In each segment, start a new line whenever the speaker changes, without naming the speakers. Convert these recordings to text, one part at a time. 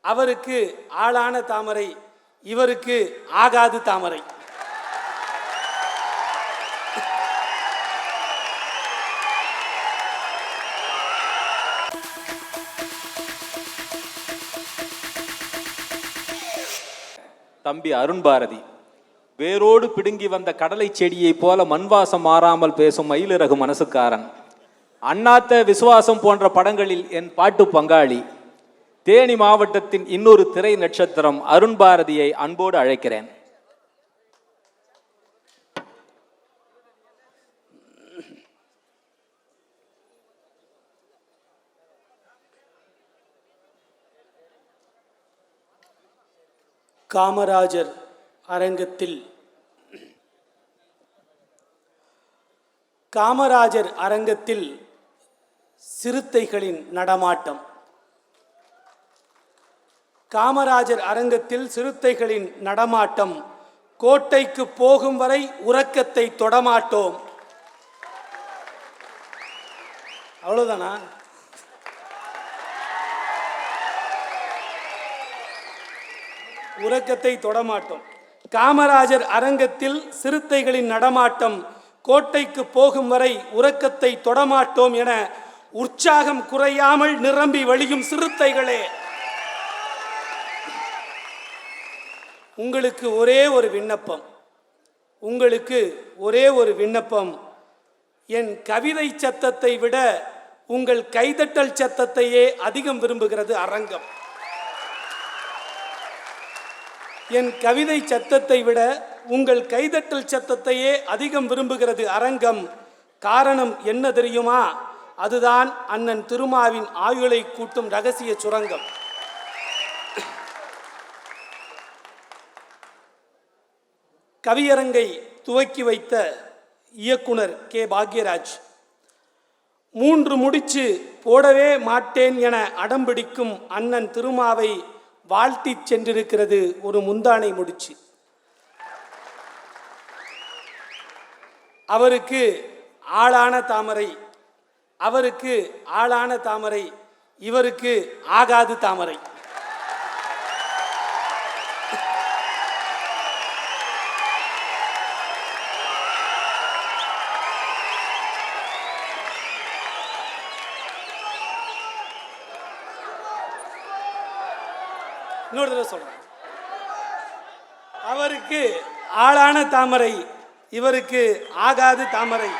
அவருக்கு ஆளான தாமரை, இவருக்கு ஆகாது தாமரை.
தம்பி அருண் பாரதி, வேரோடு பிடுங்கி வந்த கடலை செடியை போல மண்வாசம் மாறாமல் பேசும் மயிலிறகு மனசுக்காரன், அண்ணாத்த விசுவாசம் போன்ற படங்களில் என் பாட்டு பங்காளி, தேனி மாவட்டத்தின் இன்னொரு திரை நட்சத்திரம் அருண் பாரதியை அன்போடு அழைக்கிறேன்.
காமராஜர் அரங்கத்தில் சிறுத்தைகளின் நடமாட்டம். காமராஜர் அரங்கத்தில் சிறுத்தைகளின் நடமாட்டம். கோட்டைக்கு போகும் வரை உறக்கத்தை தொடமாட்டோம். அவ்வளவுதானா? உறக்கத்தை தொடமாட்டோம். காமராஜர் அரங்கத்தில் சிறுத்தைகளின் நடமாட்டம். கோட்டைக்கு போகும் வரை உறக்கத்தை தொடமாட்டோம் என உற்சாகம் குறையாமல் நிரம்பி வழியும் சிறுத்தைகளே, உங்களுக்கு ஒரே ஒரு விண்ணப்பம். என் கவிதை சத்தத்தை விட உங்கள் கைதட்டல் சத்தத்தையே அதிகம் விரும்புகிறது அரங்கம். என் கவிதை சத்தத்தை விட உங்கள் கைதட்டல் சத்தத்தையே அதிகம் விரும்புகிறது அரங்கம். காரணம் என்ன தெரியுமா? அதுதான் அண்ணன் திருமாவின் ஆயுளை கூட்டும் ரகசிய சுரங்கம். கவியரங்கை துவக்கி வைத்த இயக்குனர் கே பாக்யராஜ் 3 முடிச்சு போடவே மாட்டேன் என அடம்பிடிக்கும் அண்ணன் திருமாவை வாழ்த்தி சென்றிருக்கிறது ஒரு முந்தானை முடிச்சு. அவருக்கு ஆளான தாமரை, இவருக்கு ஆகாது தாமரை. இன்னொரு தடவை சொல்றேன். அவருக்கு ஆளான தாமரை, இவருக்கு ஆகாது தாமரை.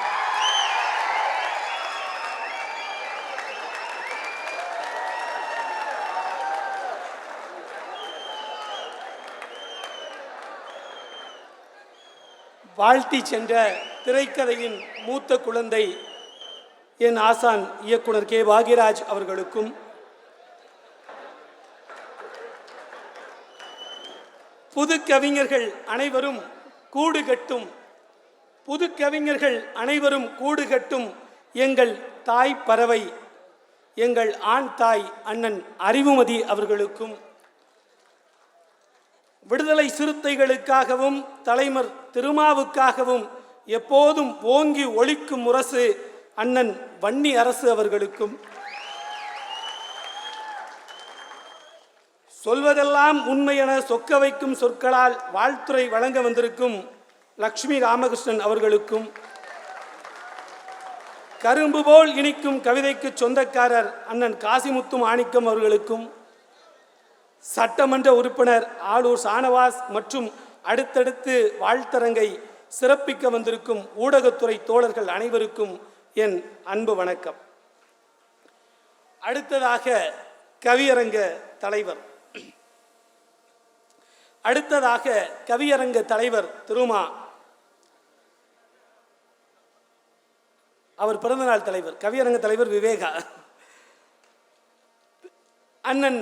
வாழ்த்தி சென்ற திரைக்கதையின் மூத்த குழந்தை என் ஆசான் இயக்குனர் கே பாக்யராஜ் அவர்களுக்கும், புது கவிஞர்கள் அனைவரும் கூடு கட்டும் எங்கள் தாய் பறவை, எங்கள் ஆண் தாய் அண்ணன் அறிவுமதி அவர்களுக்கும், விடுதலை சிறுத்தைகளுக்காகவும் தலைவர் திருமாவுக்காகவும் எப்போதும் ஓங்கி ஒலிக்கும் முரசு அண்ணன் வன்னி அரசு அவர்களுக்கும், சொல்வதெல்லாம் உண்மை என சொக்க வைக்கும் சொற்களால் வாழ்த்துரை வழங்க வந்திருக்கும் லக்ஷ்மி ராமகிருஷ்ணன் அவர்களுக்கும், கரும்பு போல் இனிக்கும் கவிதைக்கு சொந்தக்காரர் அண்ணன் காசிமுத்து மாணிக்கம் அவர்களுக்கும், சட்டமன்ற உறுப்பினர் ஆளூர் ஷானவாஸ் மற்றும் அடுத்தடுத்து வாழ்த்தரங்கை சிறப்பிக்க வந்திருக்கும் ஊடகத்துறை தோழர்கள் அனைவருக்கும் என் அன்பு வணக்கம். அடுத்ததாக கவியரங்க தலைவர் திருமா, அவர் பிறந்தநாள் தலைவர், கவியரங்க தலைவர் விவேகா. அண்ணன்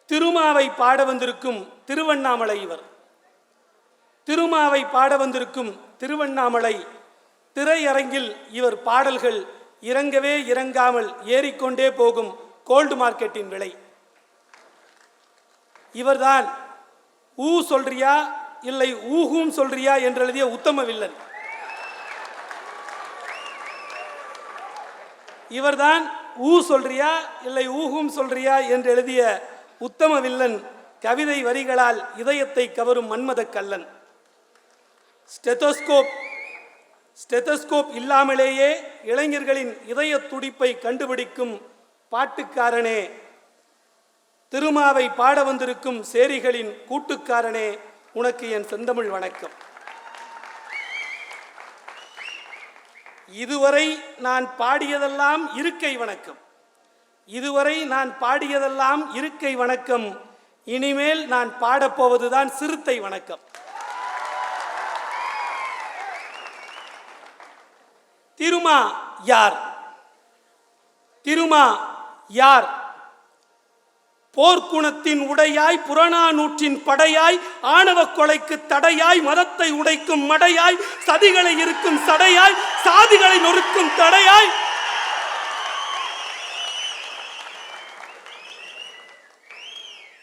திருமாவை பாட வந்திருக்கும் திருவண்ணாமலை, இவர் திருமாவை பாட வந்திருக்கும் திருவண்ணாமலை. திரையரங்கில் இவர் பாடல்கள் இறங்கவே இறங்காமல் ஏறிக்கொண்டே போகும் கோல்டு மார்க்கெட்டின் விலை. இவர்தான் ஊ சொல்றியா இல்லை ஊஹும் சொல்றியா என்று எழுதிய உத்தம வில்லன். இவர்தான் ஊ சொல்றியா இல்லை ஊகும் சொல்றியா என்று எழுதிய உத்தம வில்லன் கவிதை வரிகளால் இதயத்தை கவரும் மன்மத கல்லன். ஸ்டெத்தோஸ்கோப் இல்லாமலேயே இளைஞர்களின் இதய துடிப்பை கண்டுபிடிக்கும் பாட்டுக்காரனே, திருமாவை பாட வந்திருக்கும் சேரிகளின் கூட்டுக்காரனே, உனக்கு என் செந்தமிழ் வணக்கம். இதுவரை நான் பாடியதெல்லாம் இருக்கை வணக்கம். இதுவரை நான் பாடியதெல்லாம் இருக்கை வணக்கம். இனிமேல் நான் பாடப்போவதுதான் சிறுத்தை வணக்கம். திருமா யார்? திருமா யார்? போர்க்குணத்தின் உடையாய், புறநானூற்றின் படையாய், ஆணவ கொலைக்கு தடையாய், மதத்தை உடைக்கும் மடையாய், சதிகளை இருக்கும் சடையாய், சாதிகளை நொறுக்கும் தடையாய்,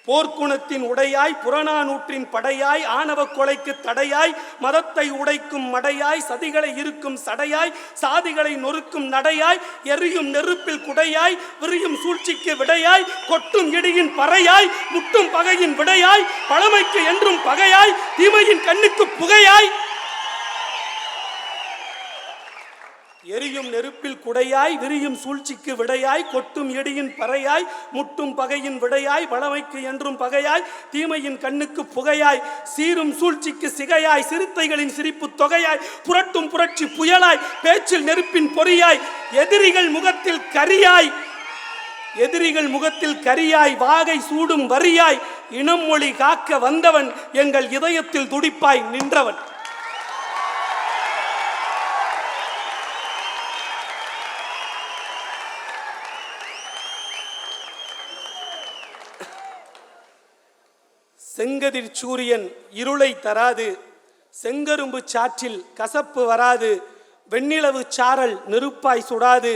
போர்க்குணத்தின் உடையாய், புறநானூற்றின் படையாய், ஆணவ கொலைக்கு தடையாய், மதத்தை உடைக்கும் மடையாய், சதிகளை இருக்கும் சடையாய், சாதிகளை நொறுக்கும் நடையாய், எரியும் நெருப்பில் குடையாய், விரியும் சூழ்ச்சிக்கு விடையாய், கொட்டும் இடியின் பறையாய், முட்டும் பகையின் விடையாய், பழமைக்கு என்றும் பகையாய், தீமையின் கண்ணுக்கு புகையாய், எரியும் நெருப்பில் குடையாய், விரியும் சூழ்ச்சிக்கு விடையாய், கொட்டும் இடியின் பறையாய், முட்டும் பகையின் விடையாய், பழமைக்கு என்றும் பகையாய், தீமையின் கண்ணுக்கு புகையாய், சீரும் சூழ்ச்சிக்கு சிகையாய், சிறுத்தைகளின் சிரிப்பு தொகையாய், புரட்டும் புரட்சி புயலாய், பேச்சில் நெருப்பின் பொறியாய், எதிரிகள் முகத்தில் கரியாய், எதிரிகள் முகத்தில் கரியாய், வாகை சூடும் வரியாய், இனம் மொழி காக்க வந்தவன், எங்கள் இதயத்தில் துடிப்பாய் நின்றவன். செங்கதிர் சூரியன் இருளை தராது, செங்கரும்பு சாற்றில் கசப்பு வராது, வெண்ணிலவு சாரல் நெருப்பாய் சுடாது,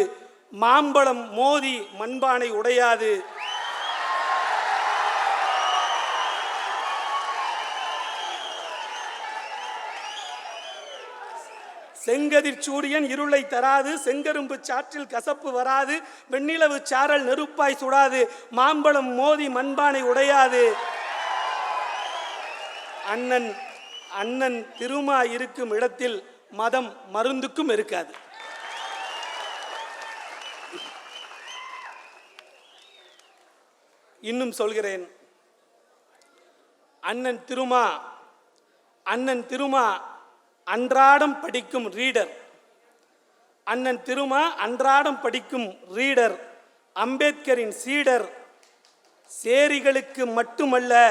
மாம்பழம் மோதி மண்பானை உடையாது, செங்கதிர் சூரியன் இருளை தராது, செங்கரும்பு சாற்றில் கசப்பு வராது, வெண்ணிலவு சாரல் நெருப்பாய் சுடாது, மாம்பழம் மோதி மண்பானை உடையாது. அண்ணன் திருமா இருக்கும் இடத்தில் மதம் மருந்துக்கும் இருக்காது. இன்னும் சொல்கிறேன், அண்ணன் திருமா அன்றாடம் படிக்கும் ரீடர். அண்ணன் திருமா அன்றாடம் படிக்கும் ரீடர், அம்பேத்கரின் சீடர். சேரிகளுக்கு மட்டுமல்ல,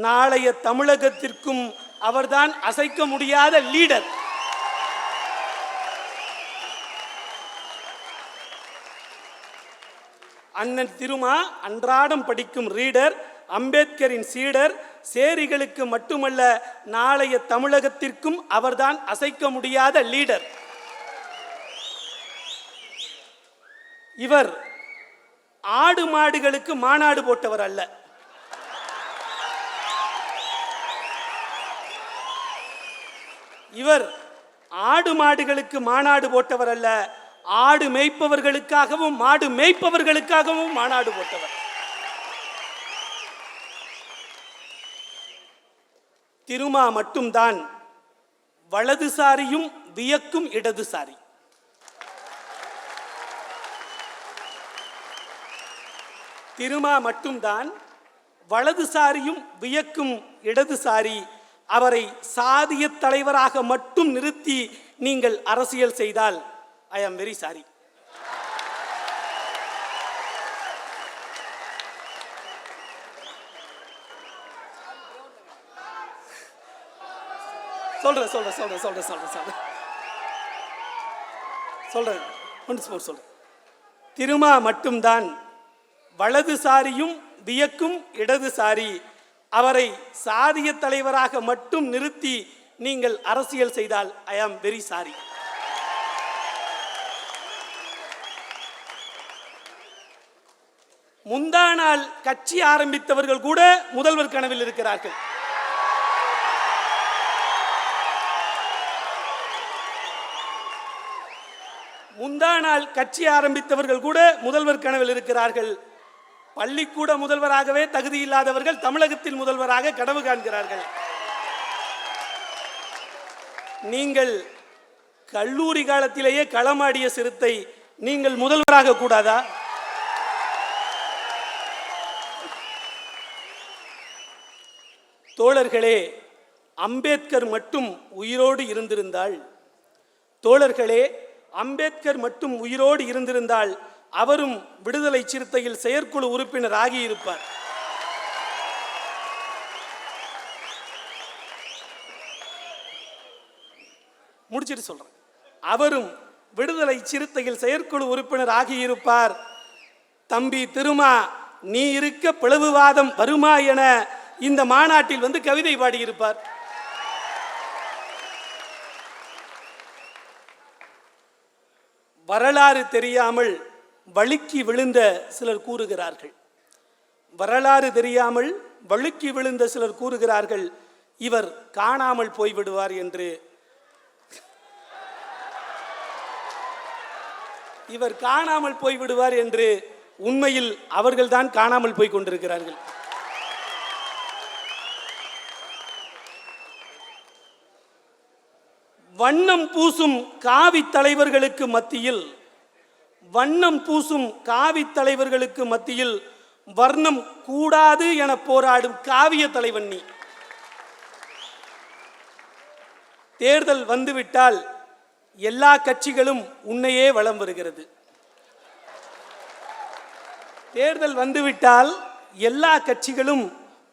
நாளைய தமிழகத்திற்கும் அவர்தான் அசைக்க முடியாத லீடர். அண்ணன் திருமா அன்றாடம் படிக்கும் ரீடர், அம்பேத்கரின் சீடர். சேரிகளுக்கு மட்டுமல்ல, நாளைய தமிழகத்திற்கும் அவர்தான் அசைக்க முடியாத லீடர். இவர் ஆடு மாடுகளுக்கு மாநாடு போட்டவர் அல்ல. இவர் ஆடு மாடுகளுக்கு மாநாடு போட்டவர் அல்ல, ஆடு மேய்ப்பவர்களுக்காகவும் மாடு மேய்ப்பவர்களுக்காகவும் மாநாடு போட்டவர். திருமா மட்டும்தான் வலதுசாரியும் வியக்கும் இடதுசாரி. திருமா மட்டும்தான் வலதுசாரியும் வியக்கும் இடதுசாரி. அவரை சாதிய தலைவராக மட்டும் நிறுத்தி நீங்கள் அரசியல் செய்தால் ஐ ஆம் வெரி சாரி. சொல்றேன். திருமா மட்டும்தான் வலதுசாரியும் வியக்கும் இடதுசாரி. அவரை சாதிய தலைவராக மட்டும் நிறுத்தி நீங்கள் அரசியல் செய்தால் ஐ ஆம் வெரி சாரி. முந்தா நாள் கட்சி ஆரம்பித்தவர்கள் கூட முதல்வர் கனவில் இருக்கிறார்கள். முந்தா நாள் கட்சி ஆரம்பித்தவர்கள் கூட முதல்வர் கனவில் இருக்கிறார்கள். பள்ளிக்கூட முதல்வராகவே தகுதி இல்லாதவர்கள் தமிழகத்தில் முதல்வராக கனவு காண்கிறார்கள். நீங்கள் கல்லூரி காலத்திலேயே களமாடிய சிறுத்தை, நீங்கள் முதல்வராக கூடாதா? தோழர்களே, அம்பேத்கர் மட்டும் உயிரோடு இருந்திருந்தால் தோழர்களே அம்பேத்கர் மட்டும் உயிரோடு இருந்திருந்தால் அவரும் விடுதலை சிறுத்தையில் செயற்குழு உறுப்பினர் ஆகியிருப்பார். முடிச்சிட்டு சொல்றேன், அவரும் விடுதலை சிறுத்தையில் செயற்குழு உறுப்பினர் ஆகியிருப்பார். தம்பி திருமா, நீ இருக்க பிளவுவாதம் வருமா என இந்த மாநாட்டில் வந்து கவிதை பாடியிருப்பார். வரலாறு தெரியாமல் வழுக்கி விழுந்த சிலர் கூறுகிறார்கள். வரலாறு தெரியாமல் வழுக்கி விழுந்த சிலர் கூறுகிறார்கள், இவர் காணாமல் போய்விடுவார் என்று. இவர் காணாமல் போய்விடுவார் என்று உண்மையில் அவர்கள்தான் காணாமல் போய் கொண்டிருக்கிறார்கள். வண்ணம் பூசும் காவி தலைவர்களுக்கு மத்தியில் வர்ணம் கூடாது என போராடும் காவிய தலைவன் நீ. தேர்தல் வந்துவிட்டால் எல்லா கட்சிகளும் உன்னையே வலம் வருகிறது. தேர்தல் வந்துவிட்டால் எல்லா கட்சிகளும்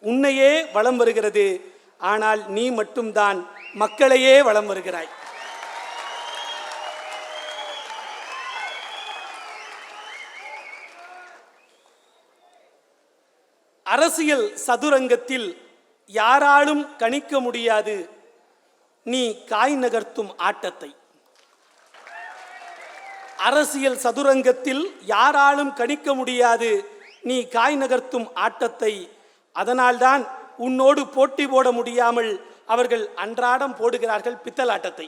உன்னையே வலம் வருகிறது. ஆனால் நீ மட்டும்தான் மக்களையே வலம் வருகிறாய். அரசியல் சதுரங்கத்தில் யாராலும் கணிக்க முடியாது நீ காய் நகர்த்தும் ஆட்டத்தை. அரசியல் சதுரங்கத்தில் யாராலும் கணிக்க முடியாது நீ காய் நகர்த்தும் ஆட்டத்தை. அதனால்தான் உன்னோடு போட்டி போட முடியாமல் அவர்கள் அன்றாடம் போடுகிறார்கள் பித்தலாட்டத்தை.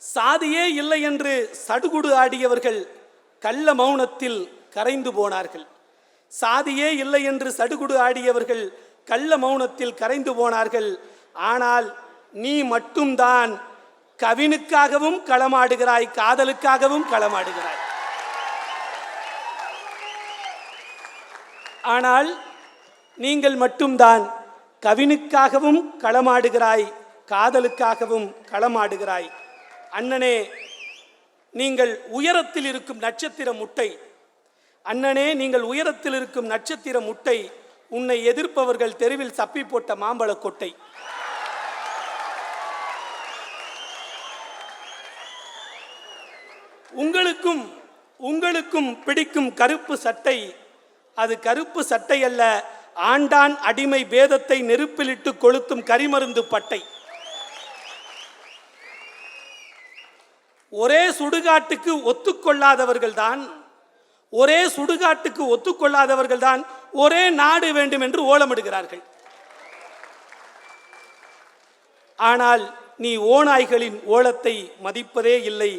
சாதியே இல்லை என்று சடுகுடு ஆடியவர்கள் கள்ள மௌனத்தில் கரைந்து போனார்கள். சாதியே இல்லை என்று சடுகுடு ஆடியவர்கள் கள்ள மௌனத்தில் கரைந்து போனார்கள். ஆனால் நீ மட்டும்தான் கவினுக்காகவும் களமாடுகிறாய், காதலுக்காகவும் களமாடுகிறாய். ஆனால் நீங்கள் மட்டும்தான் கவினுக்காகவும் களமாடுகிறாய், காதலுக்காகவும் களமாடுகிறாய். அண்ணனே, நீங்கள் உயரத்தில் இருக்கும் நட்சத்திர முட்டை. அண்ணனே, நீங்கள் உயரத்தில் இருக்கும் நட்சத்திர முட்டை. உன்னை எதிர்ப்பவர்கள் தெருவில் சப்பி போட்ட மாம்பழ கொட்டை. உங்களுக்கும் பிடிக்கும் கருப்பு சட்டை. அது கருப்பு சட்டை அல்ல, ஆண்டான் அடிமை பேதத்தை நெருப்பிலிட்டு கொளுத்தும் கரிமருந்து பட்டை. ஒரே சுடுகாட்டுக்கு ஒத்துக்கொள்ளாதவர்கள்தான் ஒரே நாடு வேண்டும் என்று ஓலமிடுகிறார்கள். ஆனால் நீ ஓநாய்களின் ஓலத்தை மதிப்பதே இல்லை.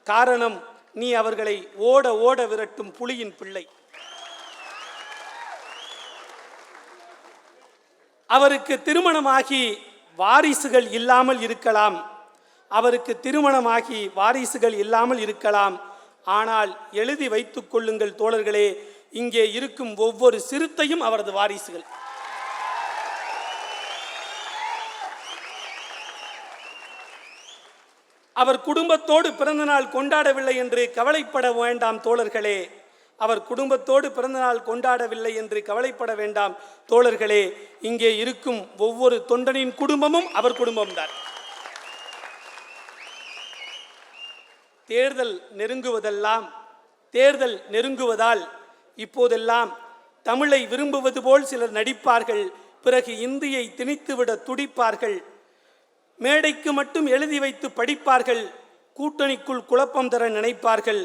காரணம், நீ அவர்களை ஓட ஓட விரட்டும் புலியின் பிள்ளை. அவருக்கு திருமணமாகி வாரிசுகள் இல்லாமல் இருக்கலாம். ஆனால் எழுதி வைத்துக் கொள்ளுங்கள் தோழர்களே, இங்கே இருக்கும் ஒவ்வொரு சிறுத்தையும் அவரது வாரிசுகள். அவர் குடும்பத்தோடு பிறந்தநாள் கொண்டாடவில்லை என்று கவலைப்பட வேண்டாம் தோழர்களே. இங்கே இருக்கும் ஒவ்வொரு தொண்டனின் குடும்பமும் அவர் குடும்பம்தான். தேர்தல் நெருங்குவதால் இப்போதெல்லாம் தமிழை விரும்புவது போல் சிலர் நடிப்பார்கள். பிறகு இந்தியை திணித்துவிட துடிப்பார்கள். மேடைக்கு மட்டும் எழுதி வைத்து படிப்பார்கள். கூட்டணிக்குள் குழப்பம் தர நினைப்பார்கள்.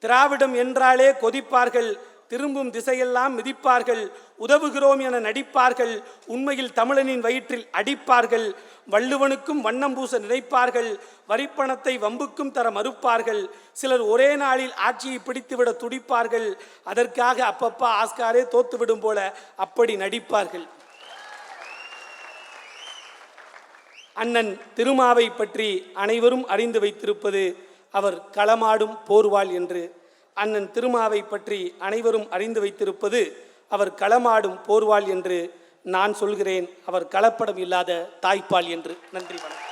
திராவிடம் என்றாலே கொதிப்பார்கள். திரும்பும் திசையெல்லாம் மிதிப்பார்கள், உதவுகிறோம் என நடிப்பார்கள், உண்மையில் தமிழனின் வயிற்றில் அடிப்பார்கள், வள்ளுவனுக்கும் வண்ணம் பூச நினைப்பார்கள், வரிப்பணத்தை வம்புக்கும் தர மறுப்பார்கள், சிலர் ஒரே நாளில் ஆட்சியை பிடித்துவிட துடிப்பார்கள், அதற்காக அப்பப்பா ஆஸ்காரே தோத்துவிடும் போல அப்படி நடிப்பார்கள். அண்ணன் திருமாவை பற்றி அனைவரும் அறிந்து வைத்திருப்பது அவர் களமாடும் போர்வாள் என்று. அண்ணன் திருமாவை பற்றி அனைவரும் அறிந்து வைத்திருப்பது அவர் களமாடும் போர்வாள் என்று. நான் சொல்கிறேன், அவர் கலப்படம் இல்லாத தாய்ப்பால் என்று. நன்றி, வணக்கம்.